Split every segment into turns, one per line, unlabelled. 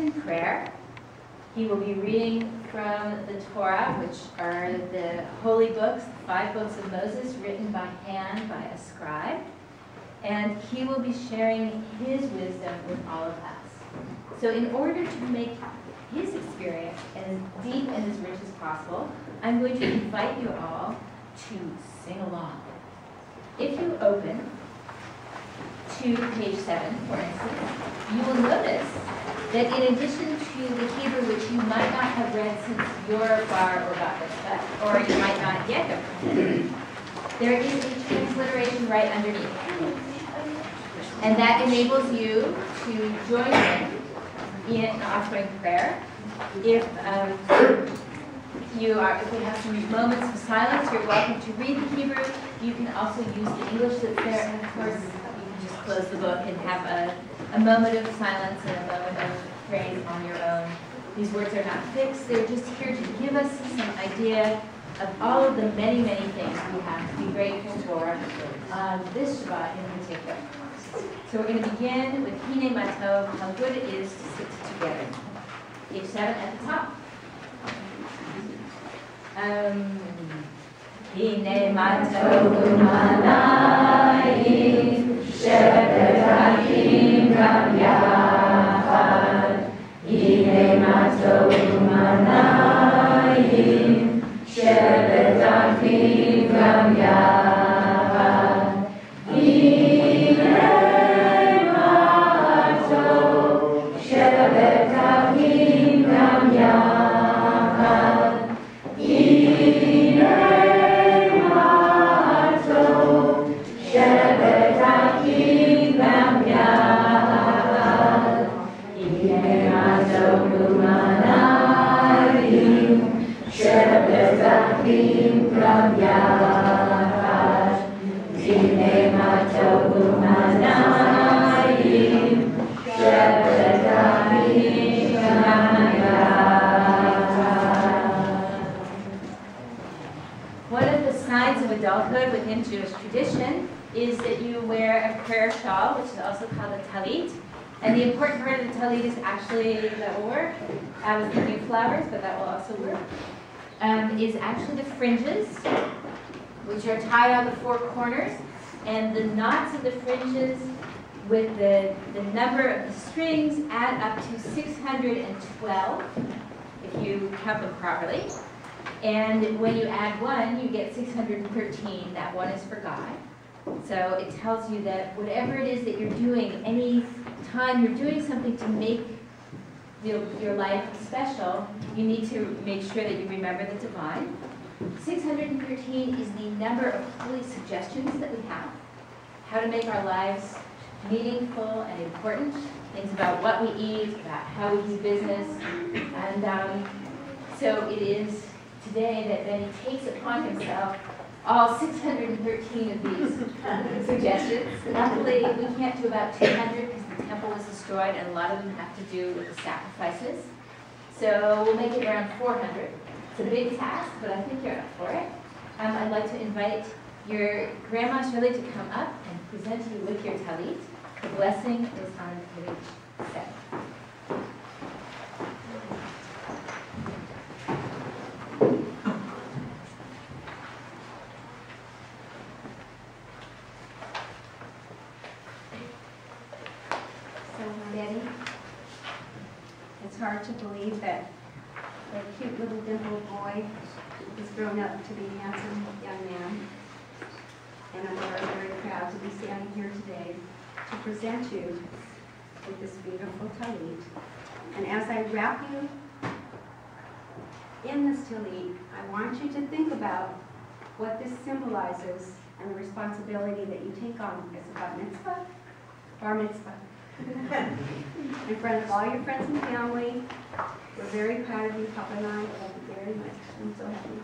in prayer. He will be reading from the Torah, which are the holy books, the 5 books of Moses, written by hand by a scribe. And he will be sharing his wisdom with all of us. So in order to make his experience as deep and as rich as possible, I'm going to invite you all to sing along. If you open to page 7, for instance, you will notice that in addition to the Hebrew, which you might not have read since your bar or bat mitzvah, or you might not yet have read, there is a transliteration right underneath. And that enables you to join in offering prayer. If we have some moments of silence, you're welcome to read the Hebrew. You can also use the English that's there, and of course, you can just close the book and have a moment of silence and a moment of praise on your own. These words are not fixed. They're just here to give us some idea of all of the many, many things we have to be grateful for this Shabbat in particular. So we're going to begin with Hine Matov, how good it is to sit together. Page 7 at the top. Hine Matov Umanayim Shevet Achim Gam Yachad. Hine Matov Umanayim Shevet Achim Gam Yachad. Hine Matov Shevet Achim Gam Yachad. Hine Matov Shevet Achim Gam Yachad. Hine Matov Umanayim Shevet Achim Gam Yachad. Hine Matov Umanayim Shevet Achim Gam Yachad. One of the signs of adulthood within Jewish tradition is that you wear a prayer shawl, which is also called a talit. And the important part of the talit is actually, that will work. I was thinking flowers, but that will also work. Is actually the fringes, which are tied on the 4 corners. And the knots of the fringes with the number of the strings add up to 612, if you count them properly. And when you add 1, you get 613. That 1 is for God. So it tells you that whatever it is that you're doing, any time you're doing something to make your life special, you need to make sure that you remember the divine. 613 is the number of holy suggestions that we have, how to make our lives meaningful and important, things about what we eat, about how we do business. And so it is today that Benny takes upon himself all 613 of these suggestions. Luckily, we can't do about 200 because the temple was destroyed and a lot of them have to do with the sacrifices. So we'll make it around 400. It's a big task, but I think you're up for it. I'd like to invite your Grandma Shirley to come up and present you with your talit. The blessing is on page 7.
Daddy, it's hard to believe that a cute little dimpled boy has grown up to be a handsome young man. And I'm very, very proud to be standing here today to present you with this beautiful talit. And as I wrap you in this talit, I want you to think about what this symbolizes and the responsibility that you take on as a bar mitzvah. In front of all your friends and family, we're very proud of you, Papa and I love you very much. I'm so happy.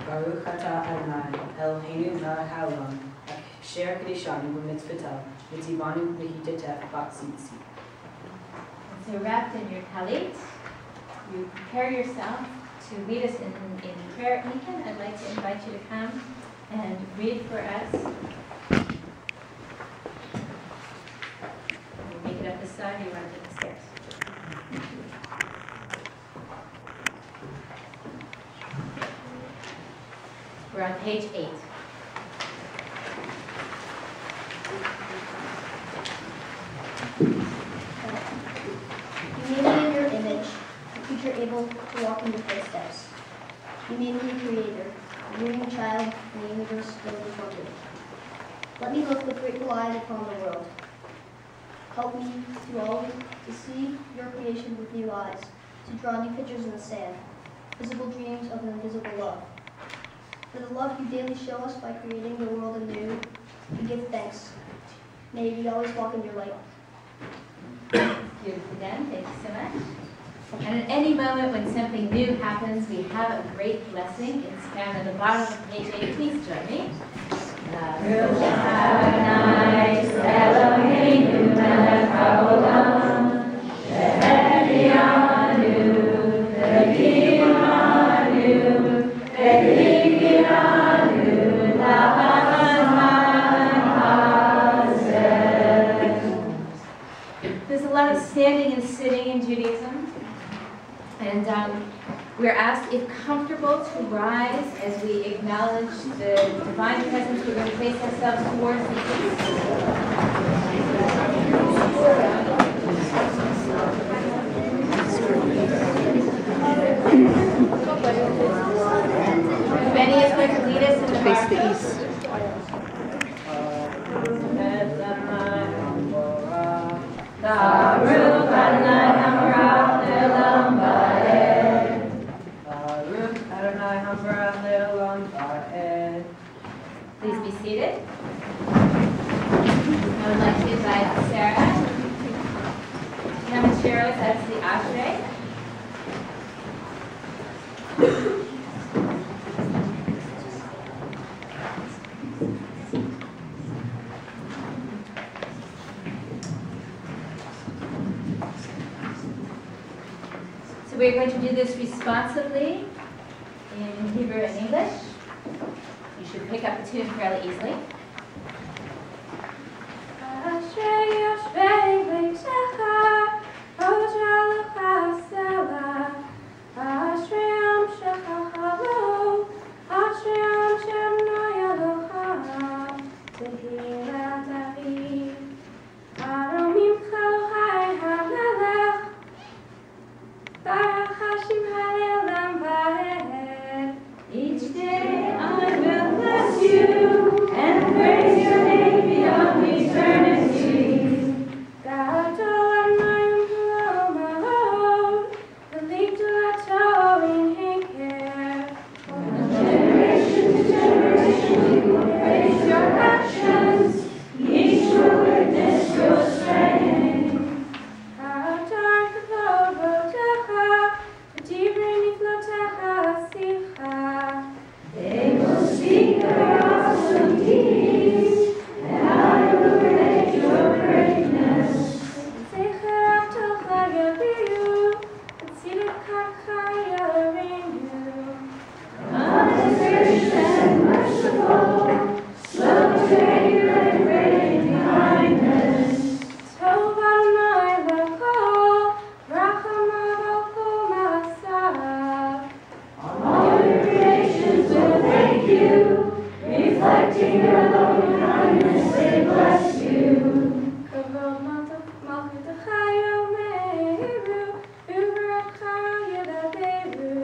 Baruch atah Adonai, Eloheinu melech haolam, asher kadishanu b'mitzvotav, v'tzivanu b'hitatef b'tzitzi.
So wrapped in your talit, you prepare yourself to lead us in prayer, Ethan, I'd like to invite you to come and read for us. You make it up this side, or you want to take the stairs? We're on page 8.
You made me in your image, a creature able to walk in your footsteps. You made me a creator, a dreaming child, and the universe filled with wonder. Let me look with grateful eyes upon the world. Help me to see your creation with new eyes, to draw new pictures in the sand, visible dreams of an invisible love. For the love you daily show us by creating the world anew, we give thanks. May we always walk in your light.
Beautiful again, thank you so much. And at any moment when something new happens, we have a great blessing. It's found at the bottom of page 8. Please join me. Baruch Adonai Eloheinu melech haolam, she'ehyanu, v'kimanu, v'higiranu, la'azman hazeh. There's a lot of standing and sitting in Judaism. And we're asked, if comfortable, to rise as we acknowledge the divine presence. We're going to face ourselves towards the east. Benny is going to lead us in the face the east. Baruch Adonai Hamorach Le'olam Va'ed. Baruch Adonai Hamorach Le'olam Va'ed. Please be seated. I would like to invite Sarah to come and share with us the Ashrei. So we're going to do this responsibly in Hebrew and English. You should pick up the tune fairly easily. Ashrei Ashrei Beitecha, Ojalcha Sela, Ashrei Am Shechachalo, Ashrei Am Shemno Yadocha, Tehillah David, Aromim Chalohai HaMelech, Baruch Hashem Halelam Va'ed. Each day I will bless you and praise your name beyond eternity. Gadol Adonai U'Olam, V'liktu Ato in Henker. From generation to generation we will praise your actions. Each will witness your strength. Adar Kavod Votecha, V'divrei Niflotecha Asicha. They will speak your awesome deeds, and I will relate your greatness. Zecher Avtocha Yaviu, V'tzidakacha Yareinu. God is gracious and merciful, slow to anger and great in kindness. Tov Adonai L'kol, Rachamav al kol ma'asav. All your creations will thank you, reflecting your loving kindness, they bless you. Kavod Malchutecha Yomeru, U'Barucha Yedaberu.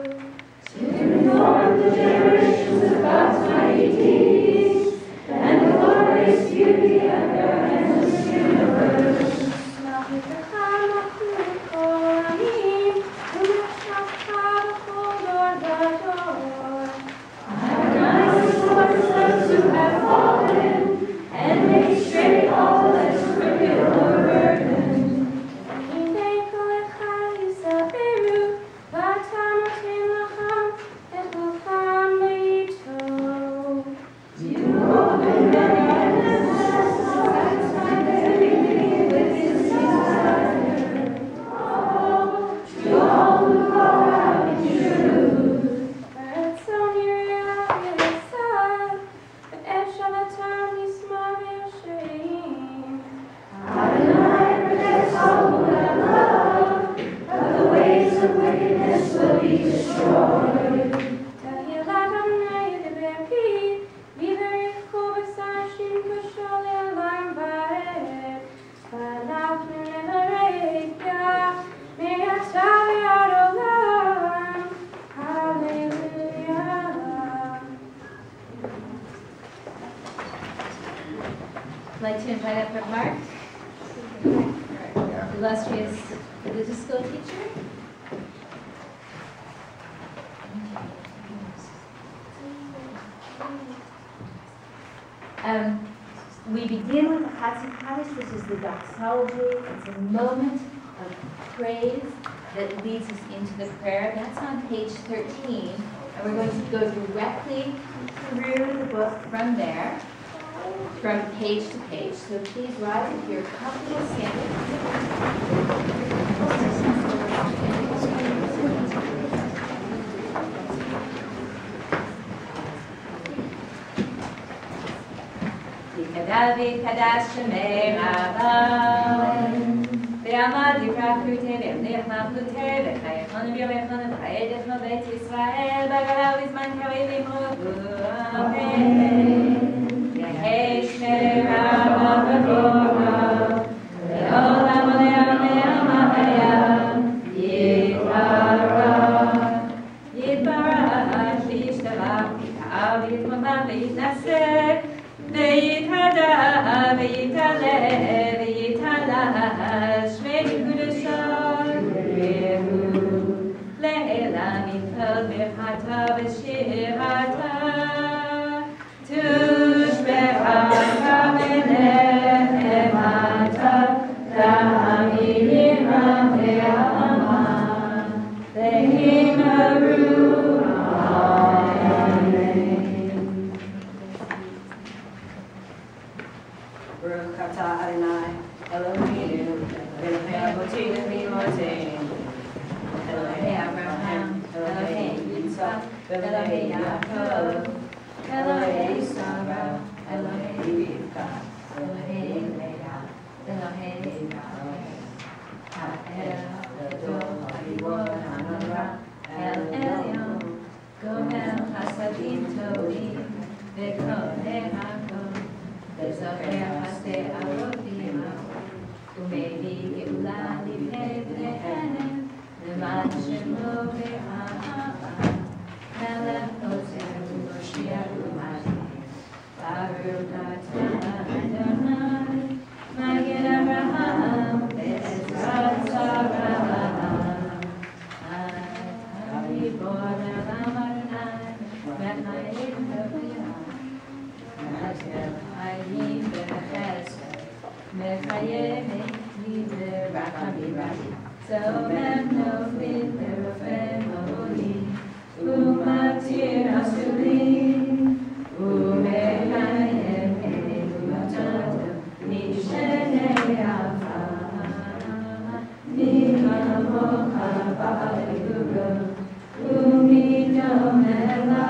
To inform the generations of God's mighty deeds and the glorious beauty of your endless universe. Malchutecha Malchut kol amim, U'Meshachcha b'chol dor vador. Adonai restores those who have fallen and makes straight all that is crooked or burdened. Hinei kol echad yisaveru, v'atam noten lachem et lachem meito. You open many heavens and satisfy every need with his desire. To all who call to invite up Mark, our illustrious religious school teacher. We begin with the Hatsi Kaddish, which is the doxology. It's a moment of praise that leads us into the prayer. That's on page 13. And we're going to go directly through the book from there, from page to page. So please rise if you're comfortable standing. David Kadash Shemei Rabban Ve'amad Yiprakrute Ve'amnechna Plute Ve'chayechon Ve'yomechon Ve'chayedechon Ve'et Yisrael B'agav V'zman Kavei V'imodu Amen Yehei Shmei Rabban V'chorav Ve'olam Oleam Ve'amahayam Yitbarach V'yishtabach V'yit'av V'yitmamah V'yitnaseh Ve'yitada, ve'yitale, ve'yitala, shmei kudashah, rehu, le'ela mikal bechata v'shirata, tushbecha kamelechemata, da'amirim ve'ama, ve'imaru.
Baruch atah Adonai, Eloheinu, Elohei Avotinu v'Imotenu, Elohei Abraham, Elohei Yitzchak, Elohei Yaakov, Elohei Sarah, Elohei Rivka, Elohei Leah, Elohei Rachel, Ha'el Gadol Ha'ivor Ha'nara, El Elyon, Gomel Hasadim Tovim, V'Kohen HaKol. V'zocher haseh avotim u'mevi geula lifnei bneihem leman shemo v'ha'ava melech ozer u'moshiach u'mashiach Baruch atah Adonai Magen Avraham ve'ezrat Sarah atah gibor le'olam Adonai v'chayim v'chayim Hayim v'chesed, mechayim v'rachamim, zomem noflim v'rofem olim, u'matir asulim, u'mechayim v'matatem, mishenei afar, mi'chamocha ba'eguro, u'midom elav,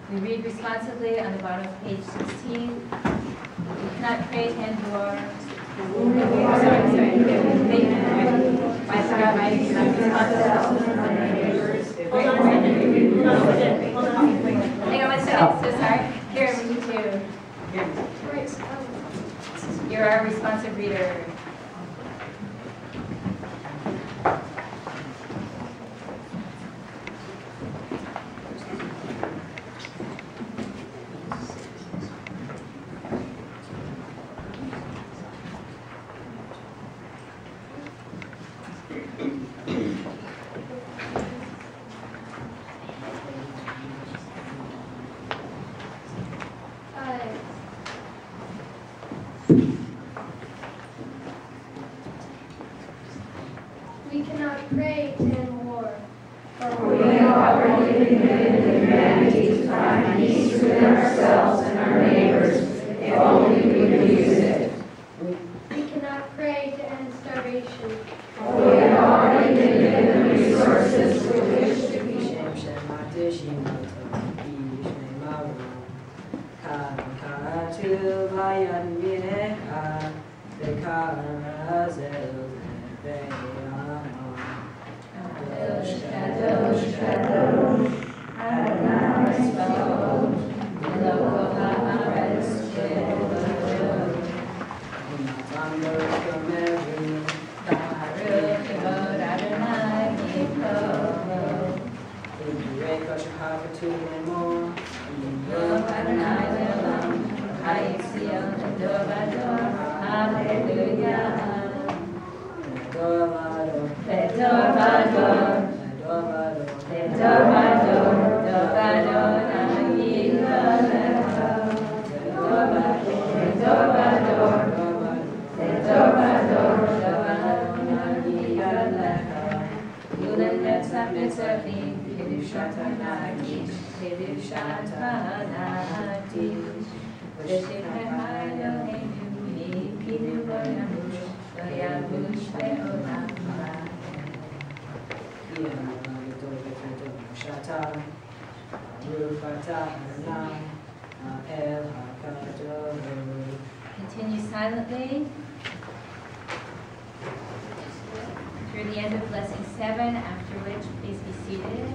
We read responsibly on the bottom of page 16. You cannot praise and or. Sorry. I forgot my Hang on one second. So sorry. Here, we need to. You're our responsive reader.
We cannot pray to end war.
For we already committed the humanity to find peace within ourselves and our neighbors, if only we could use it.
We cannot pray to end starvation.
For we have already been given the resources with which to be.
Kadosh, Kadosh, Kadosh, Adonai Tzvaot, Eloko haaretz v'elokot. Baruch Kevod Adonai Mikol. Yom Adonai Le'olam, Hayit Zion Ador Vador, Hallelujah. Ledor Vador, Ledor Vador, Dor Vador Na'yikolecha. Ledor Vador, Ledor Vador, Ledor Vador, Dor Vador Na'yikolecha. Yulen Netzach Netzachim, Kedushat HaNagish, Kedushat HaNagish. V'shem Ha'ai Eloheinu, Yikidu Lo Yamush, Lo Yamush Le'olam Ha'ad. Continue silently through the end of blessing 7, after which please be seated.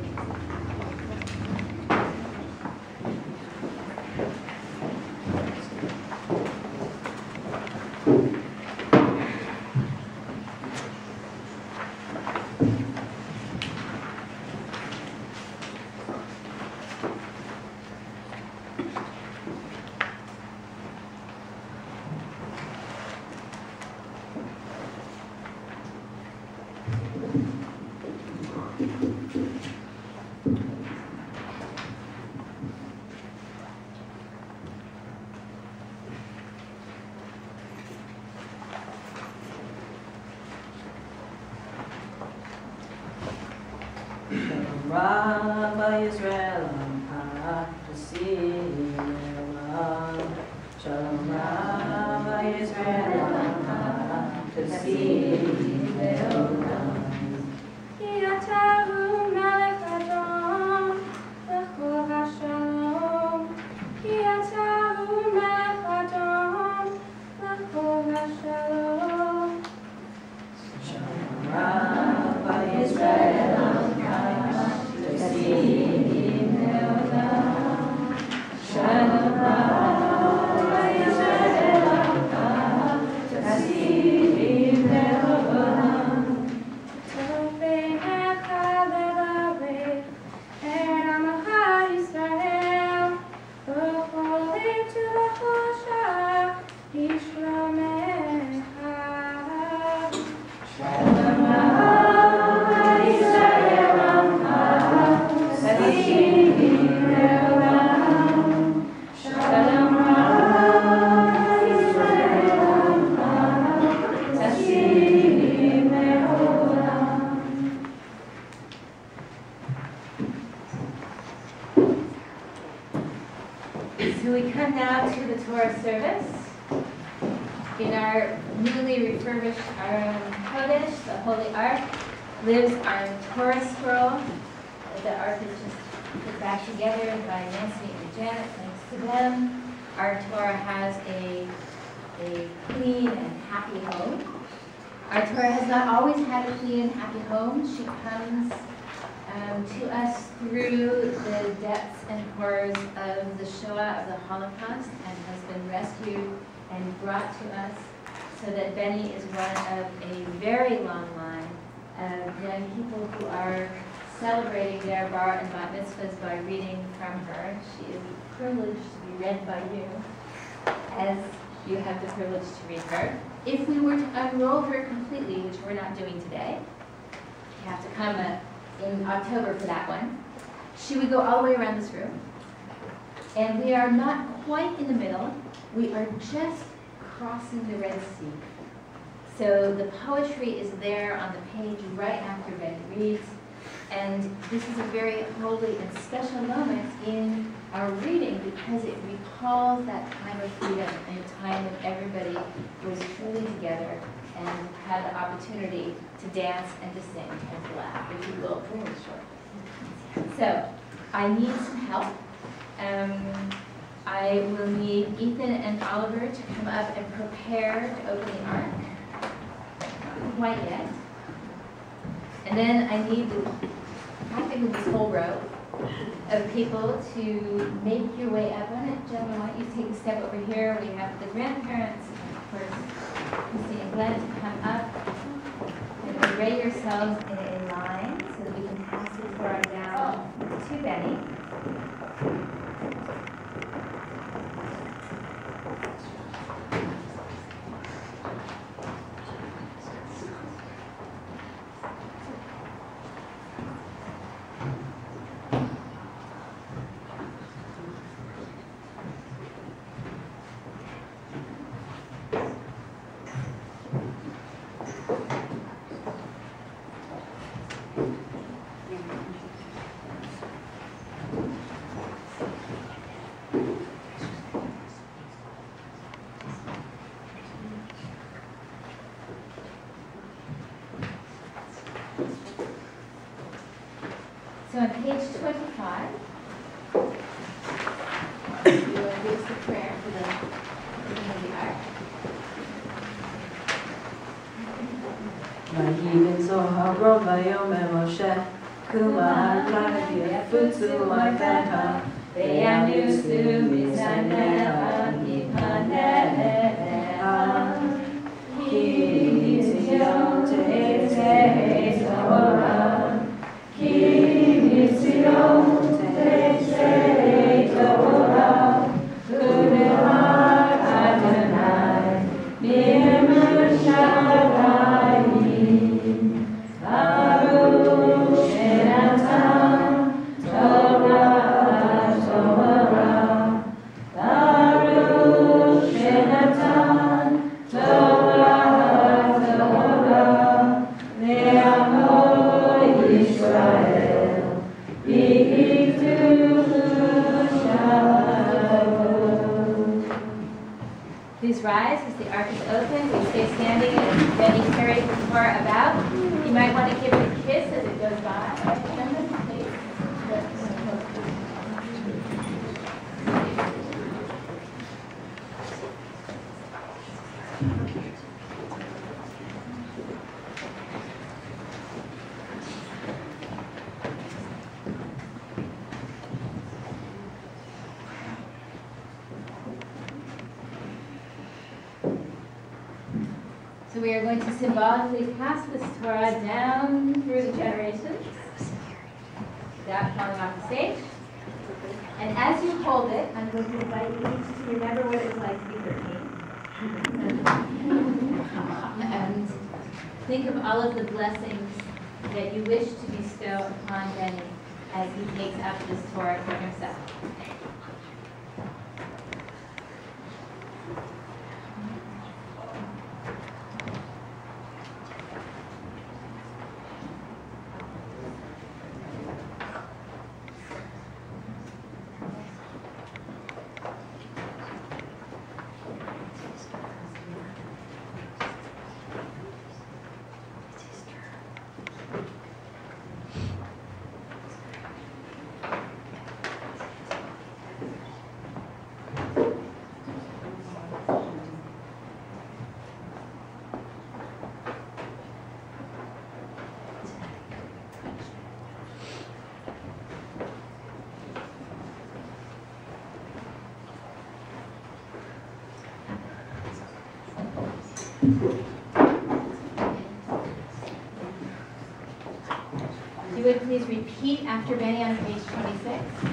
Rabbi Israel, Shalom Rabbi Israel,
So we come now to the Torah service. In our newly refurbished Aron Kodesh, the Holy Ark, lives our Torah scroll. The Ark is just put back together by Nancy and Janet, thanks to them. Our Torah has a clean and happy home. Our Torah has not always had a clean and happy home. She comes to us through the depths and horrors of the Shoah, of the Holocaust, and has been rescued and brought to us so that Benny is one of a very long line of young people who are celebrating their Bar and Bat Mitzvahs by reading from her. She is privileged to be read by you, as you have the privilege to read her. If we were to unroll her completely, which we're not doing today, you have to come in October for that one, she would go all the way around this room. And we are not quite in the middle. We are just crossing the Red Sea. So the poetry is there on the page right after Ben reads. And this is a very holy and special moment in our reading because it recalls that time of freedom and a time when everybody was truly together and had the opportunity to dance and to sing and to laugh, if you will. So I need some help. I will need Ethan and Oliver to come up and prepare to open the ark. Not quite yet. And then I need the practically this whole row of people to make your way up on it. Gentlemen, why don't you take a step over here? We have the grandparents, and of course, Christy and Glenn to come up and array yourselves in a line so that we can pass the Torah down to Benny. So on page 25, you will use the prayer for the reading of the ark.
ויהי זוהרו ויאמר משה קומה ויפוצו עבדיך וינוסו מזמנך מפניך כי ציון תצא תורה כי מציון תצא תורה ונאמר אדוני בימי שמים ברוך שנתן תורה תורה ברוך שנתן תורה תורה לעמו ישראל ויקדשו
Please rise as the ark is opened. We stay standing and Benny carries the Torah about. You might want to give it a kiss as it goes by. So we are going to symbolically pass this Torah down through the generations without falling off the stage. And as you hold it, I'm going to invite you each to remember what it's like to be 13. And think of all of the blessings that you wish to bestow upon Benny as he takes up this Torah for himself. If you would please repeat after Benny on page 26.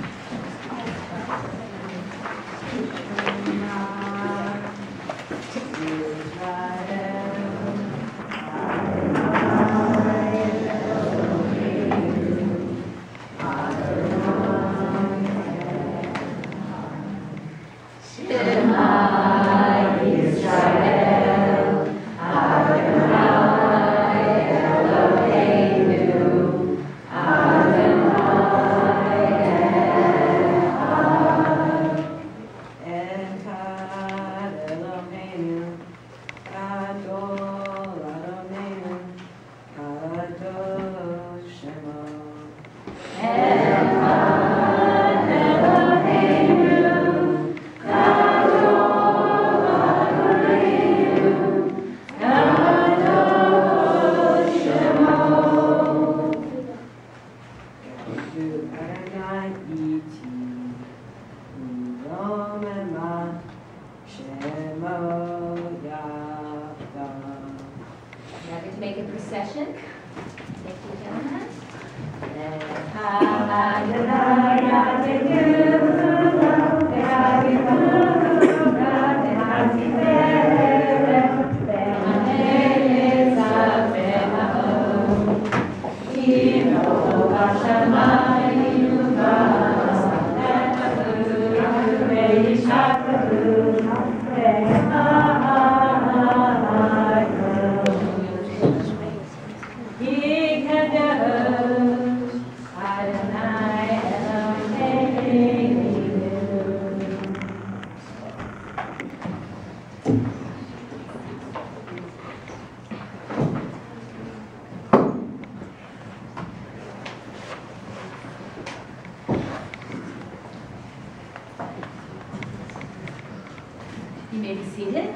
You may be seated.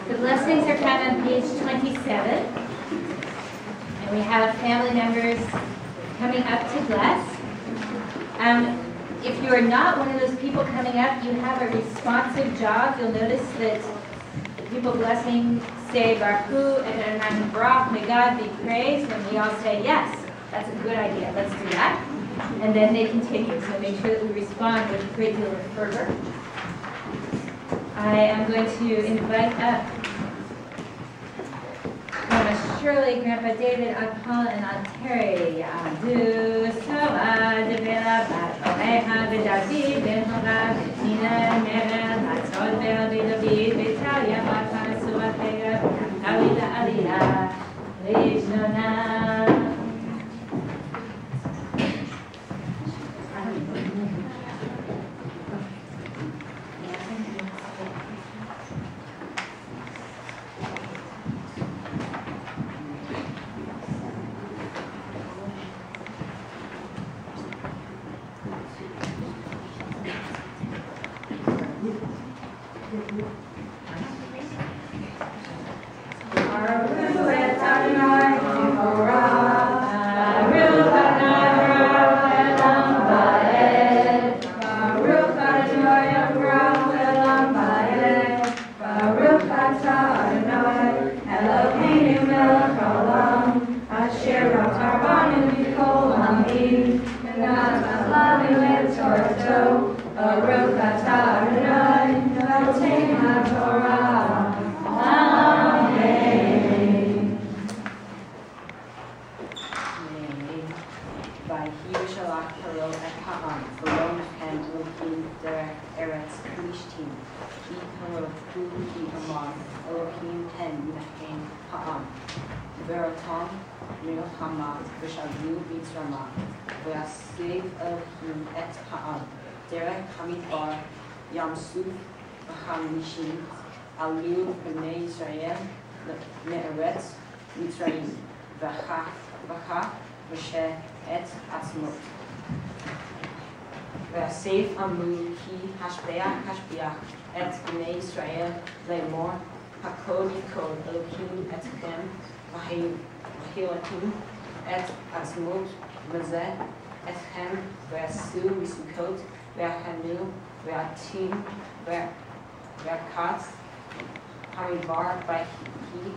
The blessings are found on page 27. And we have family members coming up to bless. If you are not one of those people coming up, you have a responsive job. You'll notice that the people blessing say Baruch and then Baruch, may God be praised, and we all say yes, that's a good idea, let's do that. And then they continue, so make sure that we respond with a great deal of fervor. I am going to invite up Grandma Shirley, Grandpa David, Aunt Paula, and Aunt Terry. Adu Soa Devela Bat Omeha Vidavi Benhoga Tina Mera Batod Bel Vidavi Vitalia Bata Sua Pega Kawila Alila Lijnona.
Bar by he,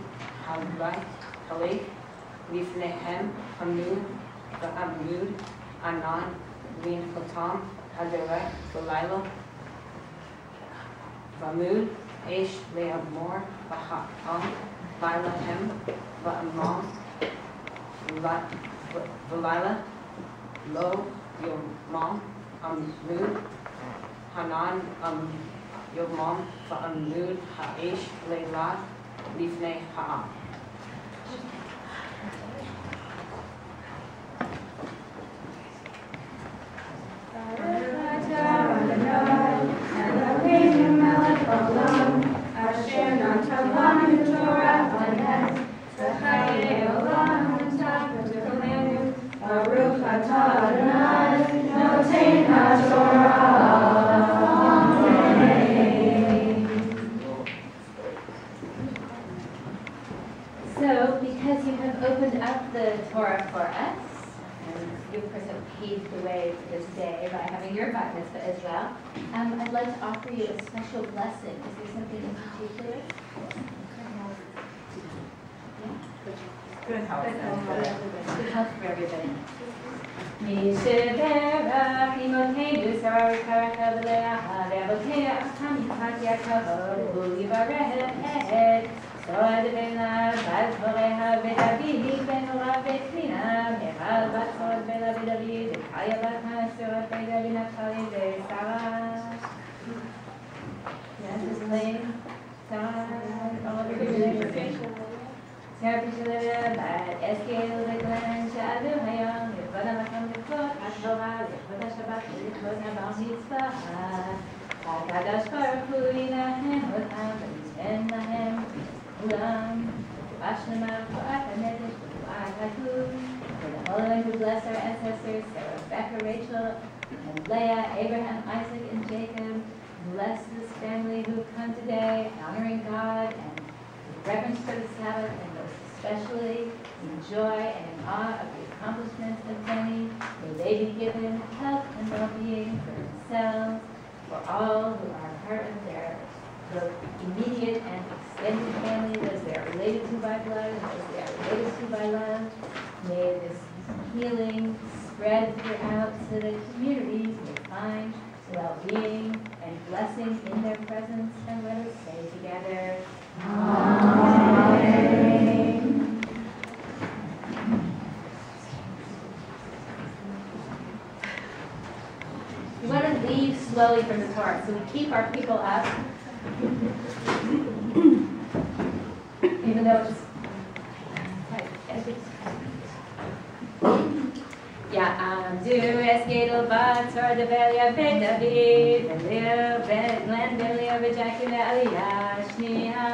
Halbai, Halik, Lifnehem, Hamud, Amud, Anan, Lin Hotam, Aderek, Belila, Vamud, Aish, Leamor, Baham, Bailahem, Vaamam, Belila, Lo, Yomam, Amud, Hanan, Yomam, Va'amud, Ha'ish, Leilat, Lifnei Ha'am.
So, because you have opened up the Torah for us,
And you, of course, have paved the way for this day by having your bar mitzvah as well. I'd like to offer you a special blessing. Is there something in particular?
Good health.
Good health for everybody. Mishiverach imokeinu sarikarecha v'leaha ve'avoteinu acham yitzchak Yaakov u'yivarech Sod benav bat horeha ve'David ben Ora ve'Pnina Michal bat Sod ben David Kaya bat Hasor ben David Naphtali ve'Sarah. Yes, this lane. Sarah, all of your Sarah Bishilera bat Eskel ve'Glen she'adu hayom Yevod ha'makam l'kvot ha'Torah Yevod ha'Shabbat v'likvot ha'Bar Mitzvah HaKadosh Baruch Hu yinahem otam v'yitzen lahem Ulam Vashlema V'at HaNefesh V'at HaGuf For the Holy One who blessed our ancestors Sarah, Rebecca, Rachel, and Leah, Abraham, Isaac, and Jacob. Bless this family who have come today, honoring God and with reverence for the Sabbath, and most especially in joy and in awe of the accomplishments of many. May they be given health and well-being for themselves, for all who are part of their both immediate and extended family, those they are related to by blood and those they are related to by love. May this healing spread throughout so that communities may find well-being and blessing in their presence, and let us say together, Amen. We want to leave slowly from the Torah, so we keep our people up, even though it's Ya'amdu eskedel bat Torah develia ben David Velia ben Glen Velia v'Jackie Aliyah Shniya.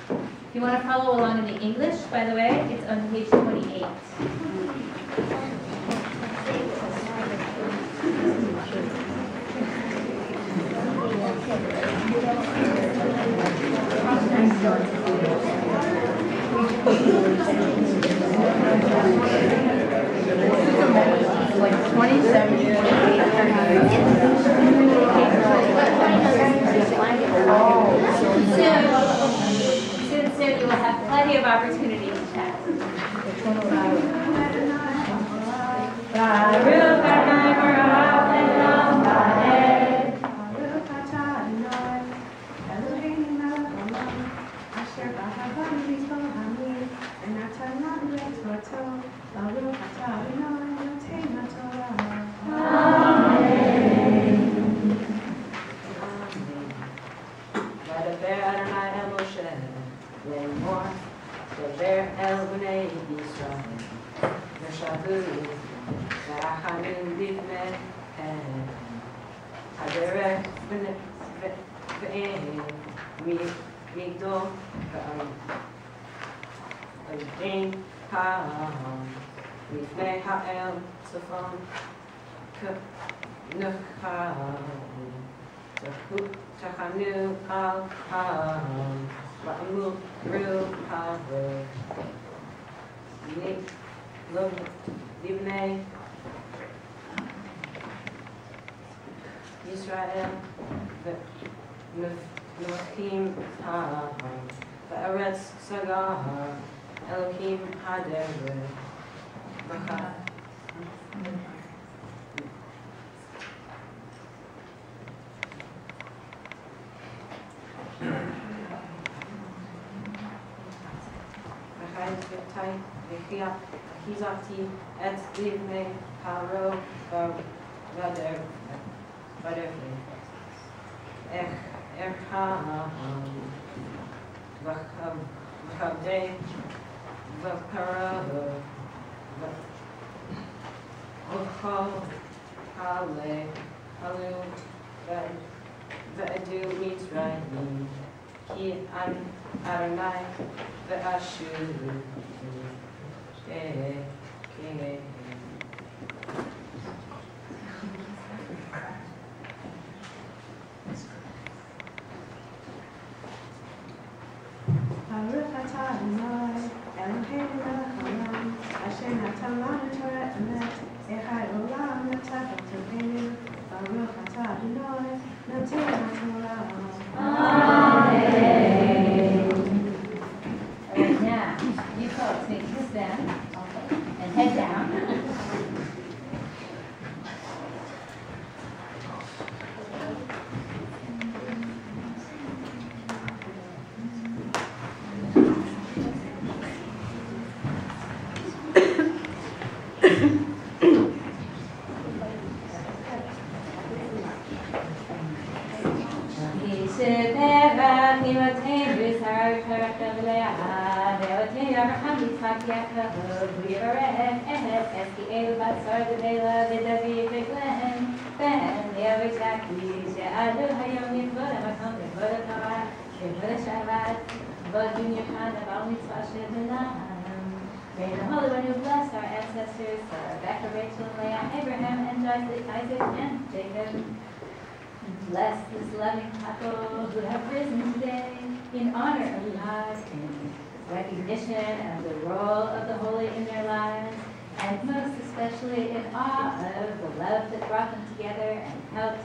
If you want to follow along in the English, by the way, it's on page 28.
Like 27, 28,
Soon you will have plenty of opportunity to chat. Baruch Adonai Baruch Elam Ba'ed.
Baruch atah Adonai, Eloheinu melech haolam, asher b'ahavah v'to'ami, v'natan לנו את תורתו. Baruch atah Adonai, noten haTorah.
V'daber Adonai el Moshe לאמור, דבר אל בני ישראל, ושבו והחמים לפניהם, הדרך ואין מגדול ואין העם, לפני האל צפון תחנו על העם, ואמרו לבני ישראל ונוחים העם, בארץ סגר אלוקים הדרך. והחיזקתי את לבני פרעה בדרך וכבדי ופרעה וכל עלו ועדו מצרים כי אדוני ואשור
Baruch atah Adonai, Eloheinu melech haolam, asher natan לנו
make you stand and head down. May the Holy One who blessed our ancestors, Rebecca, Rachel, Leah, Abraham, and Isaac, and Jacob, bless this loving couple who have risen today in honor of God, in recognition of the role of the holy in their lives, and most especially in awe of the love that brought them together and helped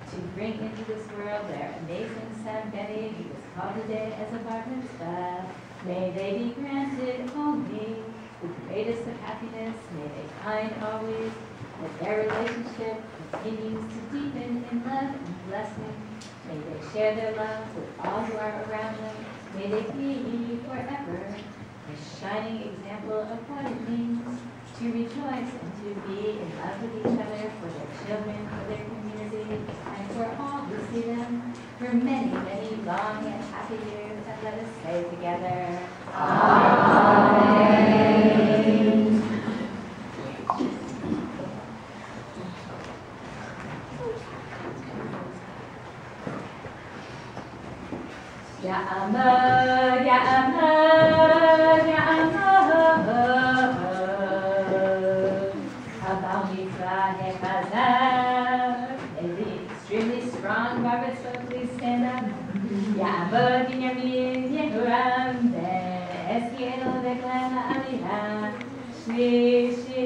to bring into this world their amazing son, Benny, who was called today as a Bar Mitzvah. May they be granted only the greatest of happiness. May they find always that their relationship continues to deepen in love and blessing. May they share their love with all who are around them. May they be forever a shining example of what it means to rejoice and to be in love with each other, for their children, for their community, and for all who see them for many, many long and happy years. And let us say together, Amen. Ya'amad, Ya'amad, Ya'amad, Bar Mitvah Hechazar. The extremely strong Bar Mitzvah, please stand up. Ya'amad, Binyamin, Yehuram, Eskiel, Veklan, Aliyah, Shli, Shli.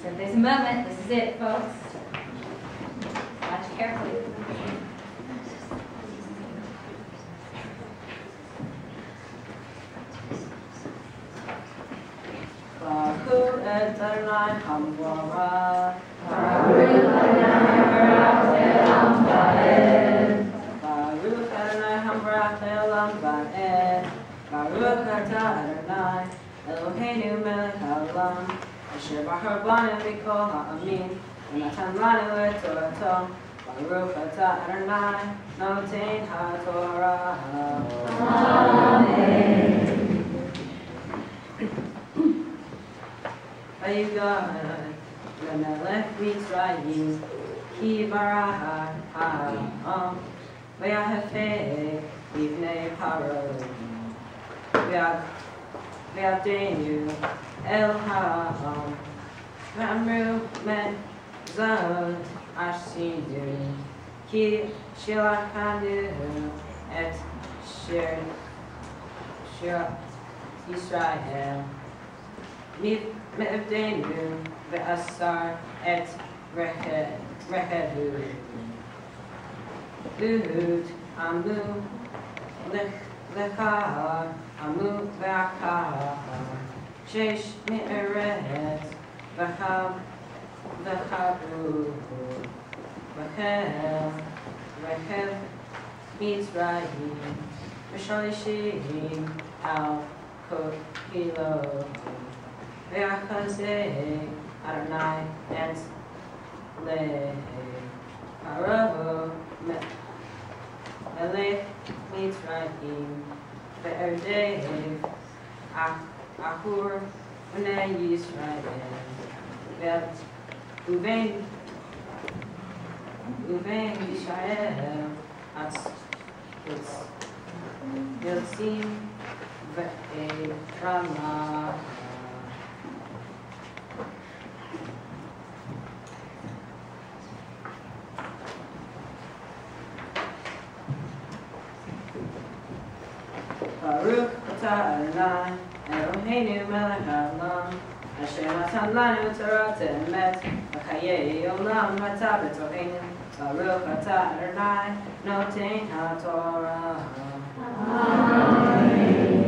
So if there's a moment, this is it, folks. Watch carefully.
Baruch et Adonai Hamvara.
Baruch Adonai Hamvara Le'olam Va'ed.
Baruch Adonai Hamvara Le'olam Va'ed. Baruch atah Adonai Eloheinu melech haolam, asher bachar banu mikol ha'amin, v'natan lanu et torato. Baruch atah Adonai noten ha'torah.
Amen.
Vayigad lemelech Mitzrayim ki bara ha'am v'yahafeh b'fnei paro v'yavdenu el ha'am v'amru men zod ashinu ki shilachanu et shir Yisrael Me'avdenu ve'asar et rehehu. Luhut amu lecha amu ve'akaha. Shesh me'eret v'chabu v'chev Mitzrayim v'shalishim al kohilo. Ve'achazeh Adonai et le'paro melech Mitzrayim ve'erdeh achur v'nei Yisrael ve'uven Yisrael yotzim ve'ramah. Baruch atah Adonai Eloheinu melech haolam, asher natan lanu torat emet v'chayei olam atah b'tocheinu. Baruch atah Adonai noten ha'torah.
Amen.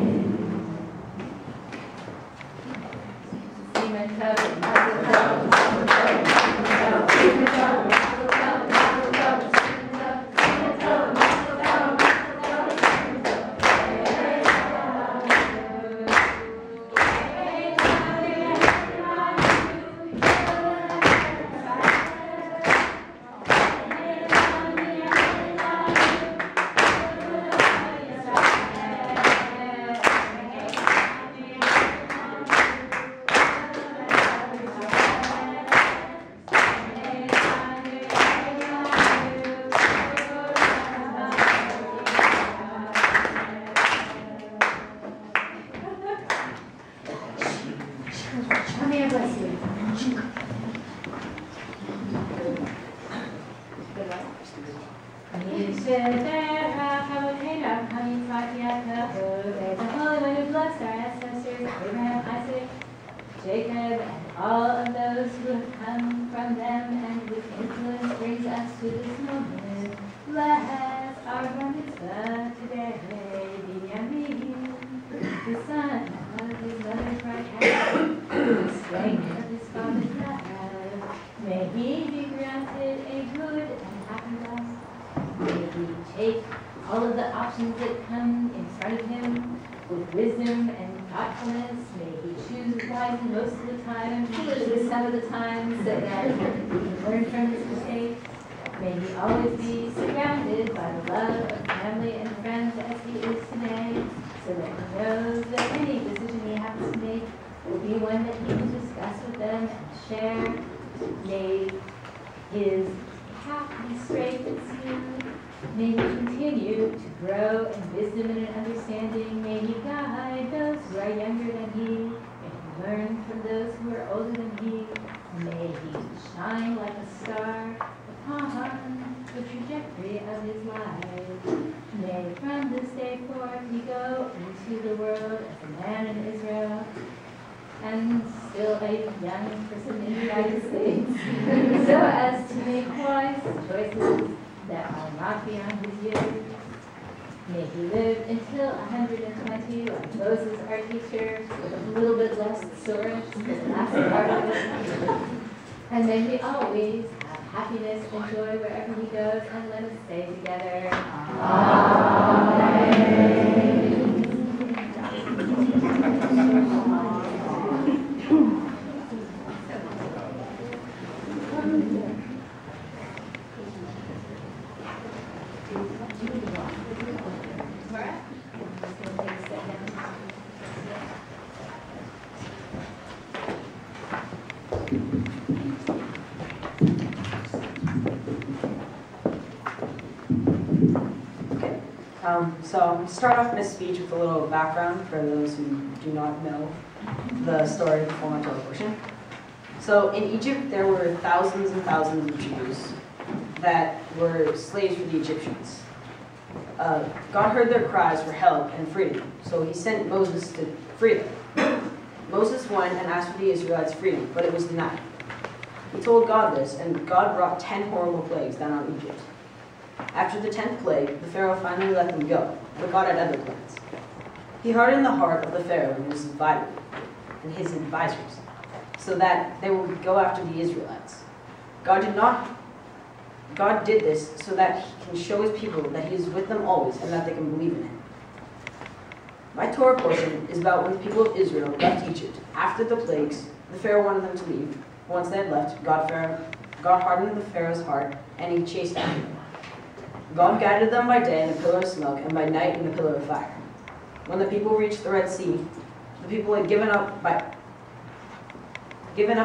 May I bless you. The Holy One who blessed our ancestors, Abraham, Isaac, Jacob, and all of those who have come from them and with influence brings us to this moment. Bless our Bar Mitzvah today, Binyamin, the son of his mother's right hand, the strength of his father's love. May he be granted a good and happy life. May he take all of the options that come in front of him with wisdom and thoughtfulness. May he choose wisely most of the time, foolishly some of the times, so that he can learn from his mistakes. May he always be surrounded by the love of family and friends as he is today, so that he knows that any decision he happens to make will be one that he can discuss with them and share. May his path be straight and smooth. May he continue to grow in wisdom and in understanding. May he guide those who are younger than he. May he learn from those who are older than he. May he shine like a star upon the trajectory of his life. May from this day forth he go into the world as a man in Israel and still a young person in the United States, so as to make wise choices that are not beyond his years. May he live until 120, like Moses, our teacher, with a little bit less soreness for the last part of it. And may he always have happiness and joy wherever he goes, and let us say together,
So I'm going to start off this speech with a little background for those who do not know the story before my Torah portion. So in Egypt, there were thousands and thousands of Jews that were slaves for the Egyptians. God heard their cries for help and freedom, so he sent Moses to free them. Moses went and asked for the Israelites' freedom, but it was denied. He told God this, and God brought 10 horrible plagues down on Egypt. After the 10th plague, the Pharaoh finally let them go, but God had other plans. He hardened the heart of the Pharaoh and his advisors, so that they would go after the Israelites. God did this so that he can show his people that he is with them always and that they can believe in him. My Torah portion is about when the people of Israel left Egypt. After the plagues, the Pharaoh wanted them to leave. Once they had left, God hardened the Pharaoh's heart, and he chased after them. God guided them by day in a pillar of smoke, and by night in a pillar of fire. When the people reached the Red Sea, the people had given up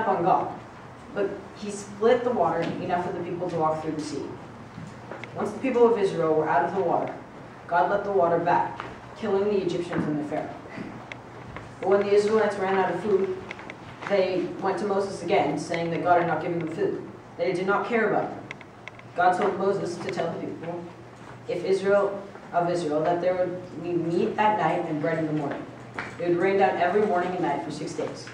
on God, but he split the water enough for the people to walk through the sea. Once the people of Israel were out of the water, God let the water back, killing the Egyptians and the Pharaoh. But when the Israelites ran out of food, they went to Moses again, saying that God had not given them food, that he did not care about them. God told Moses to tell the people of Israel that there would be meat at night and bread in the morning. It would rain down every morning and night for 6 days.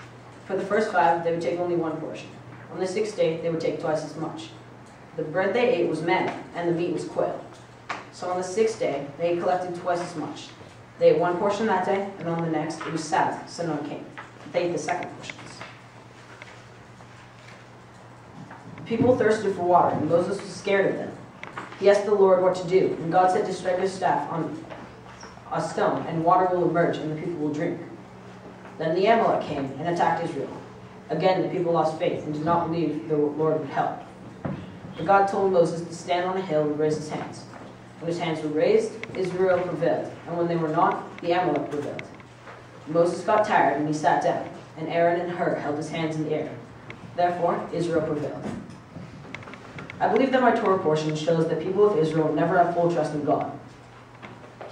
For the first 5, they would take only one portion. On the 6th day, they would take twice as much. The bread they ate was manna, and the meat was quail. So on the 6th day, they collected twice as much. They ate one portion that day, and on the next, it was Sabbath, so none came. They ate the second portions. People thirsted for water, and Moses was scared of them. He asked the Lord what to do, and God said to strike his staff on a stone, and water will emerge, and the people will drink. Then the Amalek came and attacked Israel. Again, the people lost faith and did not believe the Lord would help. But God told Moses to stand on a hill and raise his hands. When his hands were raised, Israel prevailed, and when they were not, the Amalek prevailed. Moses got tired, and he sat down, and Aaron and Hur held his hands in the air. Therefore, Israel prevailed. I believe that my Torah portion shows that people of Israel never have full trust in God.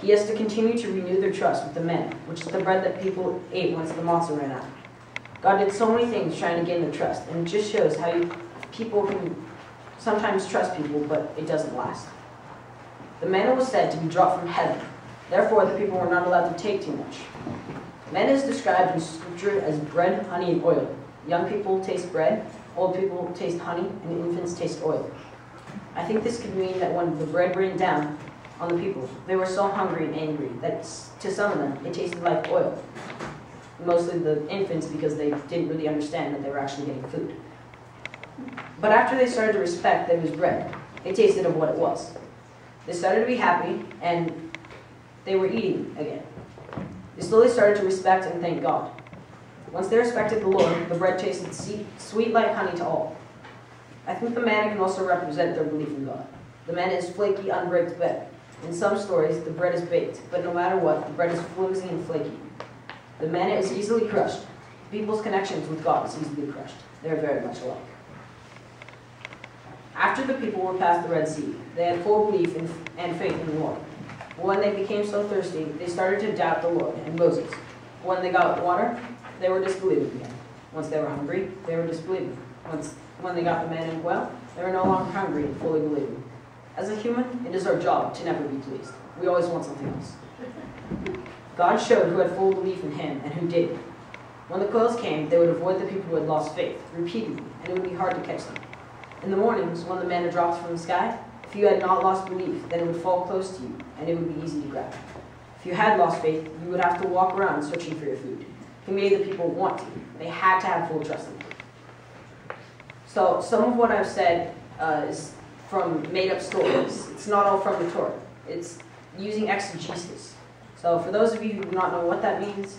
He has to continue to renew their trust with the manna, which is the bread that people ate once the matzah ran out. God did so many things trying to gain their trust, and it just shows how people can sometimes trust people, but it doesn't last. The manna was said to be dropped from heaven. Therefore, the people were not allowed to take too much. Manna is described in Scripture as bread, honey, and oil. Young people taste bread, old people taste honey, and infants taste oil. I think this could mean that when the bread rained down on the people, they were so hungry and angry that to some of them it tasted like oil. Mostly the infants, because they didn't really understand that they were actually getting food. But after they started to respect that it was bread, they tasted of what it was. They started to be happy, and they were eating again. They slowly started to respect and thank God. Once they respected the Lord, the bread tasted sweet like honey to all. I think the manna can also represent their belief in God. The manna is flaky, unbaked bread. In some stories, the bread is baked, but no matter what, the bread is flimsy and flaky. The manna is easily crushed. People's connections with God is easily crushed. They are very much alike. After the people were past the Red Sea, they had full belief and faith in the Lord. When they became so thirsty, they started to doubt the Lord and Moses. When they got water, they were disbelieving again. Once they were hungry, they were disbelieving. When they got the manna and well, they were no longer hungry and fully believing. As a human, it is our job to never be pleased. We always want something else. God showed who had full belief in Him and who didn't. When the quails came, they would avoid the people who had lost faith repeatedly, and it would be hard to catch them. In the mornings, when the manna dropped from the sky, if you had not lost belief, then it would fall close to you, and it would be easy to grab. If you had lost faith, you would have to walk around searching for your food. He made the people want to. They had to have full trust in Him. So some of what I've said is from made-up stories. It's not all from the Torah. It's using exegesis. So for those of you who do not know what that means,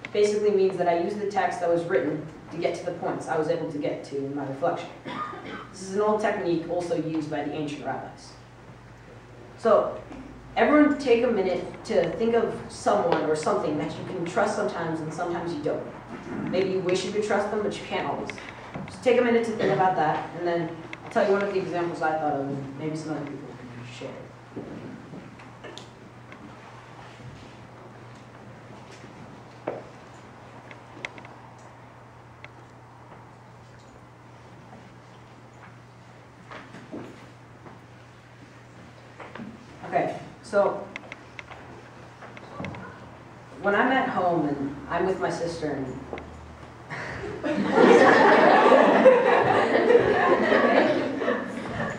it basically means that I use the text that was written to get to the points I was able to get to in my reflection. This is an old technique also used by the ancient rabbis. So everyone take a minute to think of someone or something that you can trust sometimes and sometimes you don't. Maybe you wish you could trust them, but you can't always. Just take a minute to think about that, and then I'll tell you one of the examples I thought of, and maybe some other people can share. Okay, so when I'm at home and I'm with my sister and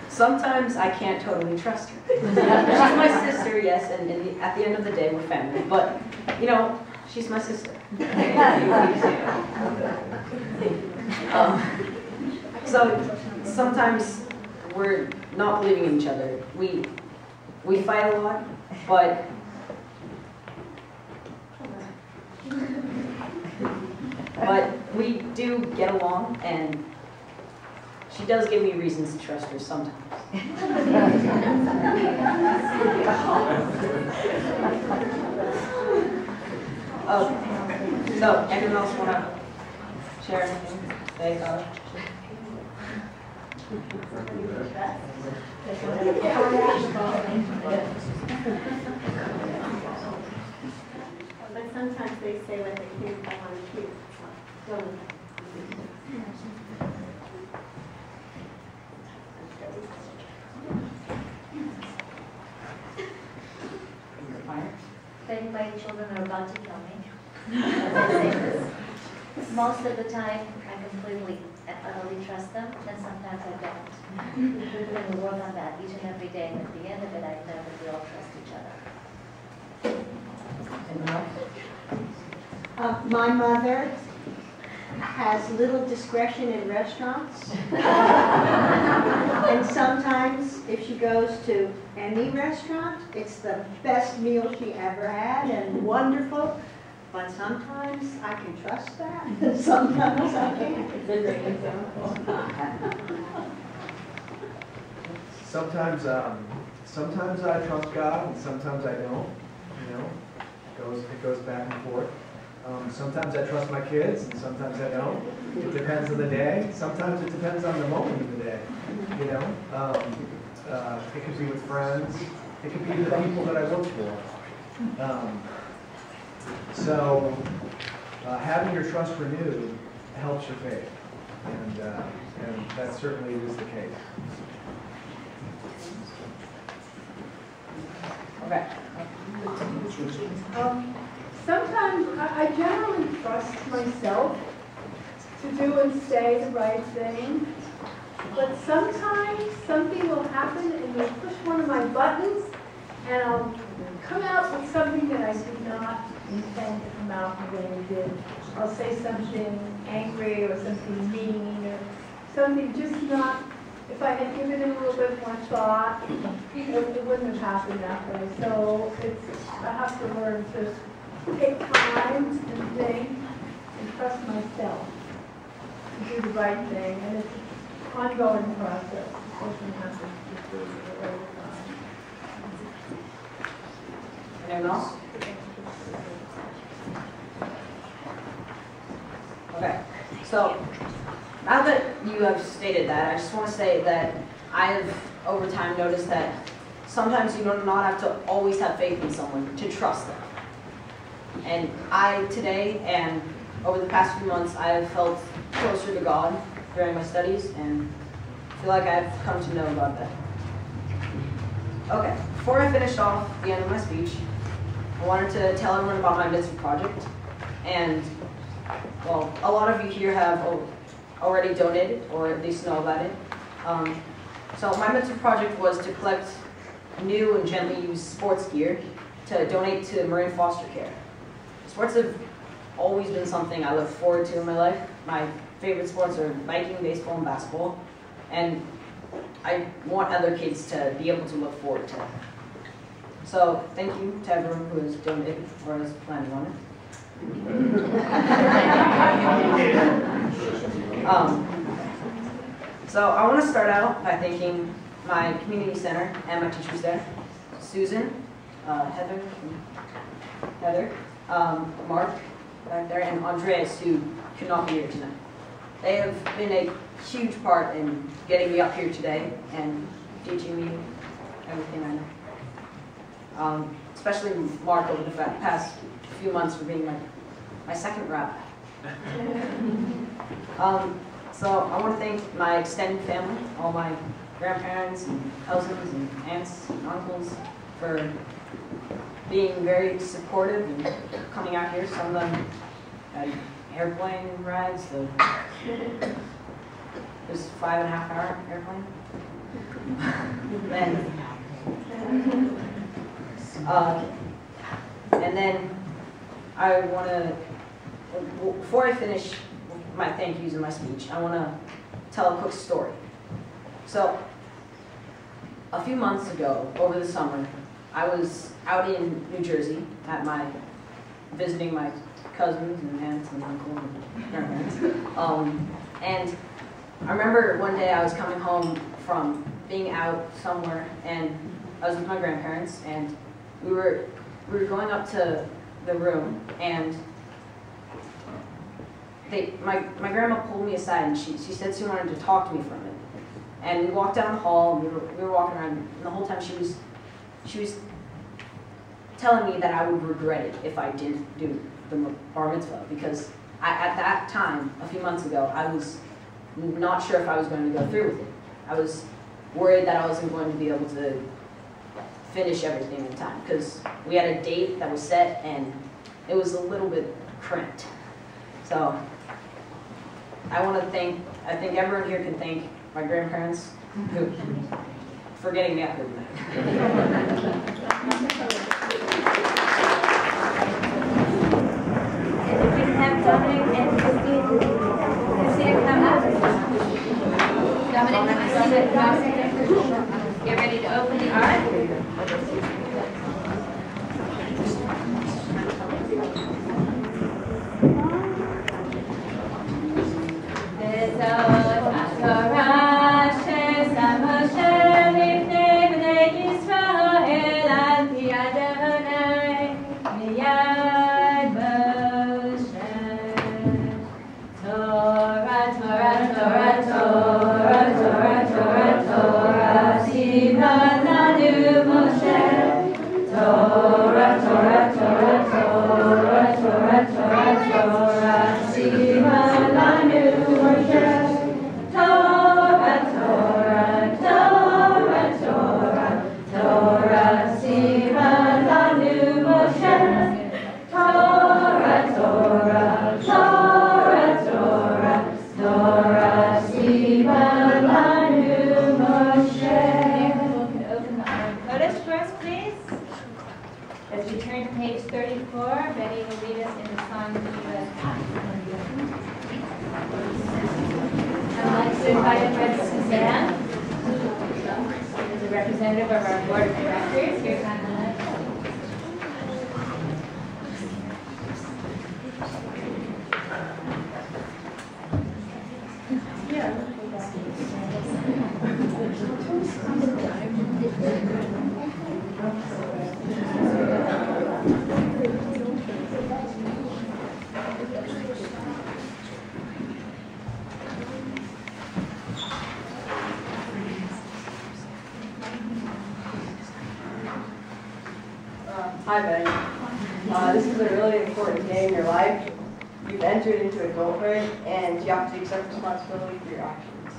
sometimes I can't totally trust her. She's my sister, yes, and at the end of the day we're family, but you know, she's my sister. So sometimes we're not believing in each other. We fight a lot, but we do get along, and she does give me reasons to trust her sometimes. So anyone else want to share anything? Say God.
But sometimes they say what they think they want to hear. Don't they?
When my children are about to kill me, I say this. Most of the time, I completely and utterly trust them, and sometimes I don't. And we work on that each and every day, and at the end of it, I know that we all trust each other.
My mother has little discretion in restaurants. And sometimes if she goes to any restaurant, it's the best meal she ever had and wonderful. But sometimes I can trust that, and sometimes I can't.
Sometimes I trust God, and sometimes I don't. You know, it goes back and forth. Sometimes I trust my kids, and sometimes I don't. It depends on the day. Sometimes it depends on the moment of the day. You know, it could be with friends. It could be the people that I work for. So having your trust renewed helps your faith. And that certainly is the case.
Okay.
Sometimes I generally trust myself to do and say the right thing, but sometimes something will happen and you'll push one of my buttons and I'll come out with something that I did not intend to come out the way I did. I'll say something angry or something mean or something just not, if I had given it a little bit more thought, it wouldn't have happened that way. So I have to learn to take time and think and trust myself to do the right thing. And it's an ongoing process. It doesn't happen just over time.
Anyone else? Okay, so now that you have stated that, I just want to say that I have over time noticed that sometimes you do not have to always have faith in someone to trust them. And I today and over the past few months, I have felt closer to God during my studies and feel like I've come to know about that. Okay, before I finish off the end of my speech, I wanted to tell everyone about my mitzvah project. And, well, a lot of you here have already donated, or at least know about it. So my mitzvah project was to collect new and gently used sports gear to donate to marine foster care. Sports have always been something I look forward to in my life. My favorite sports are biking, baseball, and basketball. And I want other kids to be able to look forward to it. So thank you to everyone who has donated or is planning on it. So I want to start out by thanking my community center and my teachers there, Susan, Heather, Mark back there, and Andreas, who could not be here tonight. They have been a huge part in getting me up here today and teaching me everything I know. Especially Mark over the past few months for being my second rabbi. So I want to thank my extended family, all my grandparents and cousins and aunts and uncles for being very supportive and coming out here. Some of them had airplane rides, so it was 5.5-hour airplane. And then I want to, before I finish my thank yous and my speech, I want to tell a quick story. So, a few months ago, over the summer, I was out in New Jersey visiting my cousins and aunts and uncles and grandparents. And I remember one day I was coming home from being out somewhere, and I was with my grandparents, and we were going up to the room, and my grandma pulled me aside, and she said she wanted to talk to me for a minute. And we walked down the hall, and we were walking around, and the whole time she was telling me that I would regret it if I did do the Bar Mitvah, because at that time, a few months ago, I was not sure if I was going to go through with it. I was worried that I wasn't going to be able to finish everything in time, because we had a date that was set, and it was a little bit cramped. So I think everyone here can thank my grandparents for getting me up here tonight.
And if we can have Dominic and Christina come up. Dominic and Christina come up. Get ready to open the ark.
Torah,
from the U.S. I'd like to invite a friend Suzanne, who is a representative of our board of directors. Here's Hannah.
Hi, Betty. This is a really important day in your life. You've entered into adulthood, and you have to accept responsibility for your actions.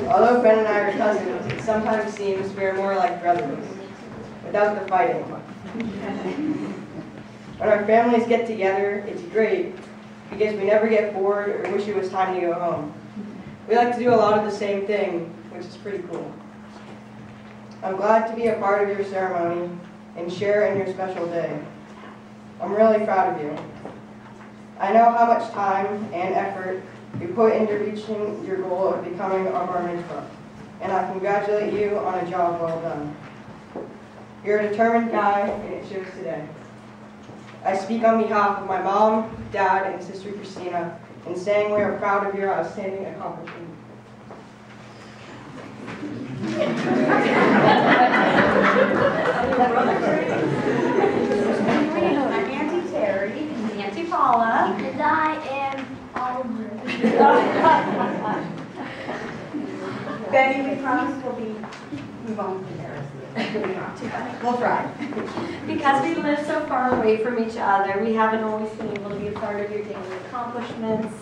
Although Ben and I are cousins, it sometimes seems we are more like brothers, without the fighting. When our families get together, it's great, because we never get bored or wish it was time to go home. We like to do a lot of the same thing, which is pretty cool. I'm glad to be a part of your ceremony and share in your special day. I'm really proud of you. I know how much time and effort you put into reaching your goal of becoming a Bar Mitvah, and I congratulate you on a job well done. You're a determined guy, and it shows today. I speak on behalf of my mom, dad, and sister Christina in saying we are proud of your outstanding accomplishment.
I'm Auntie Terry, Auntie Paula.
And I am Oliver.
Betty, we promise we won't embarrass you. We'll try. Because we live so far away from each other, we haven't always been able to be a part of your daily accomplishments,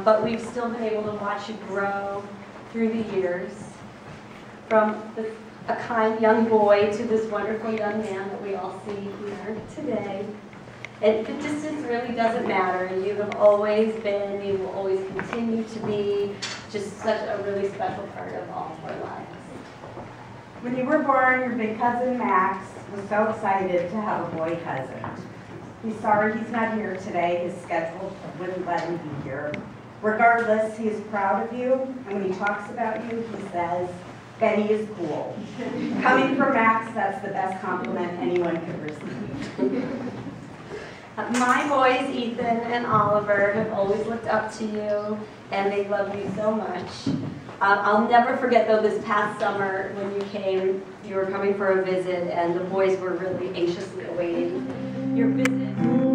but we've still been able to watch you grow through the years. From a kind young boy to this wonderful young man that we all see here today. And the distance really doesn't matter. You have always been, you will always continue to be just such a really special part of all of our lives.
When you were born, your big cousin Max was so excited to have a boy cousin. He's sorry he's not here today. His schedule wouldn't let him be here. Regardless, he is proud of you, and when he talks about you, he says, Benny is cool. Coming from Max, that's the best compliment anyone could receive.
My boys, Ethan and Oliver, have always looked up to you, and they love you so much. I'll never forget, though, this past summer when you came, you were coming for a visit, and the boys were really anxiously awaiting your visit.